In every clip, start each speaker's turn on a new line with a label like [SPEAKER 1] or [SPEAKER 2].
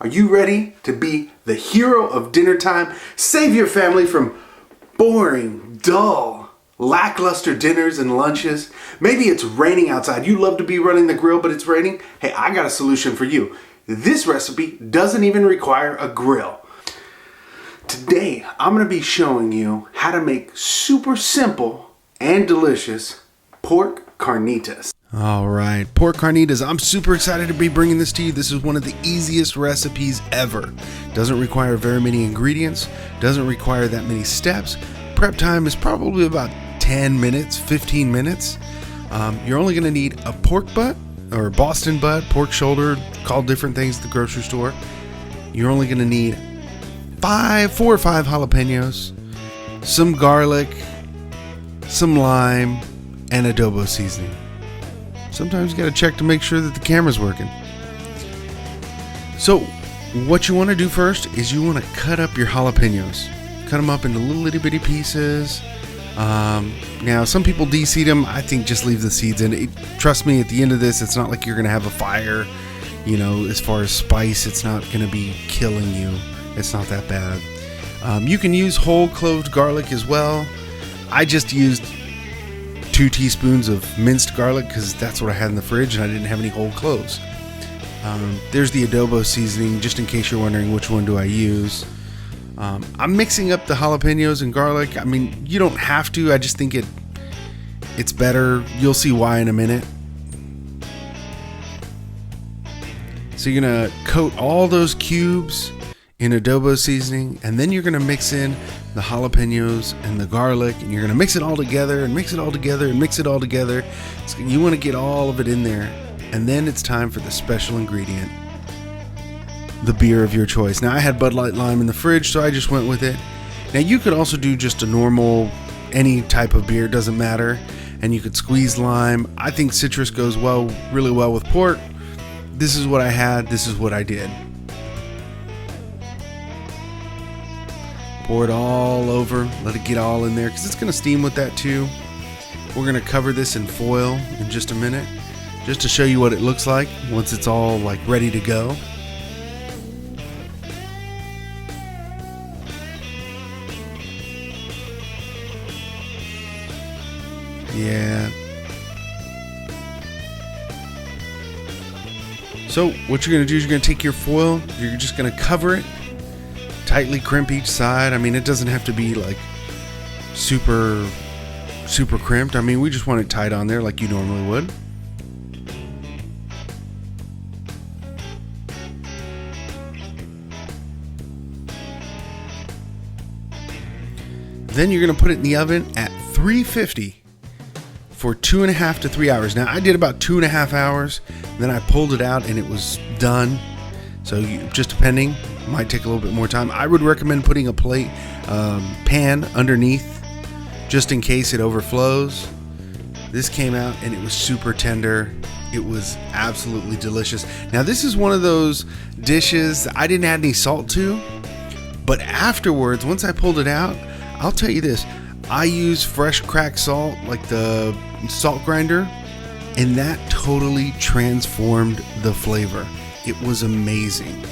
[SPEAKER 1] Are you ready to be the hero of dinner time? Save your family from boring, dull, lackluster dinners and lunches. Maybe it's raining outside. You love to be running the grill, but it's raining. Hey, I got a solution for you. This recipe doesn't even require a grill. Today, I'm going to be showing you how to make super simple and delicious pork carnitas.
[SPEAKER 2] All right, pork carnitas. I'm super excited to be bringing this to you. This is one of the easiest recipes ever. Doesn't require very many ingredients, doesn't require that many steps. Prep time is probably about 10 minutes, 15 minutes. You're only going to need a pork butt or Boston butt, pork shoulder, called different things at the grocery store. You're only going to need 4 or 5 jalapeños, some garlic, some lime, and adobo seasoning. Sometimes you got to check to make sure that the camera's working. So what you want to do first is you want to cut up your jalapeños. Cut them up into little itty bitty pieces. Now some people de-seed them. I think just leave the seeds in. Trust me, at the end of this, it's not like you're going to have a fire. You know, as far as spice, it's not going to be killing you. It's not that bad. You can use whole cloved garlic as well. I just used 2 teaspoons of minced garlic because that's what I had in the fridge and I didn't have any whole cloves. There's the adobo seasoning, just in case you're wondering which one do I use. I'm mixing up the jalapeños and garlic. I mean, you don't have to. I just think it's better. You'll see why in a minute. So you're going to coat all those cubes in adobo seasoning, and then you're going to mix in the jalapeños and the garlic, and you're going to mix it all together and mix it all together and mix it all together. You want to get all of it in there, and then it's time for the special ingredient, the beer of your choice. Now I had Bud Light Lime in the fridge, so I just went with it. Now you could also do just a normal, any type of beer, doesn't matter, and you could squeeze lime. I think citrus goes really well with pork. This is what I had, this is what I did. Pour it all over, let it get all in there because it's going to steam with that too. We're going to cover this in foil in just a minute, just to show you what it looks like once it's all like ready to go. Yeah. So what you're going to do is you're going to take your foil, you're just going to cover it, tightly crimp each side. I mean, it doesn't have to be like super crimped. I mean, we just want it tight on there like you normally would. Then you're going to put it in the oven at 350 for 2.5 to 3 hours. Now I did about 2.5 hours, then I pulled it out and it was done. So just depending, might take a little bit more time. I would recommend putting a plate, pan underneath just in case it overflows. This came out and it was super tender. It was absolutely delicious. Now this is one of those dishes I didn't add any salt to, but afterwards, once I pulled it out, I'll tell you this, I use fresh cracked salt, like the salt grinder, and that totally transformed the flavor. It was amazing.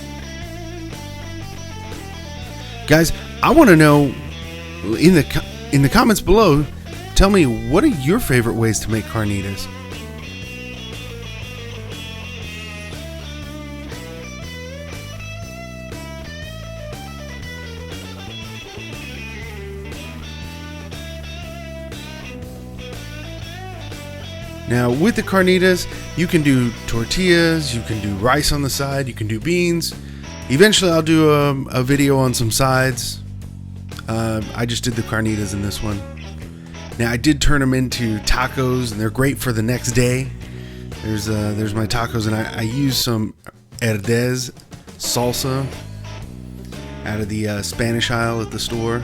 [SPEAKER 2] Guys, I want to know in the comments below, tell me, what are your favorite ways to make carnitas? Now with the carnitas, you can do tortillas, you can do rice on the side, you can do beans. Eventually I'll do a video on some sides. I just did the carnitas in this one. Now I did turn them into tacos and they're great for the next day. There's my tacos, and I use some Herdez salsa out of the Spanish aisle at the store.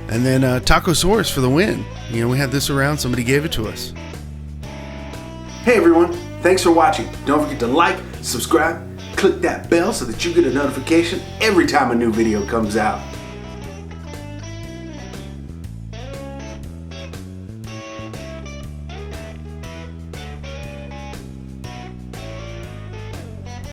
[SPEAKER 2] And then taco sauce for the win. You know, we had this around, somebody gave it to us.
[SPEAKER 1] Hey everyone, thanks for watching. Don't forget to like, subscribe, click that bell so that you get a notification every time a new video comes out.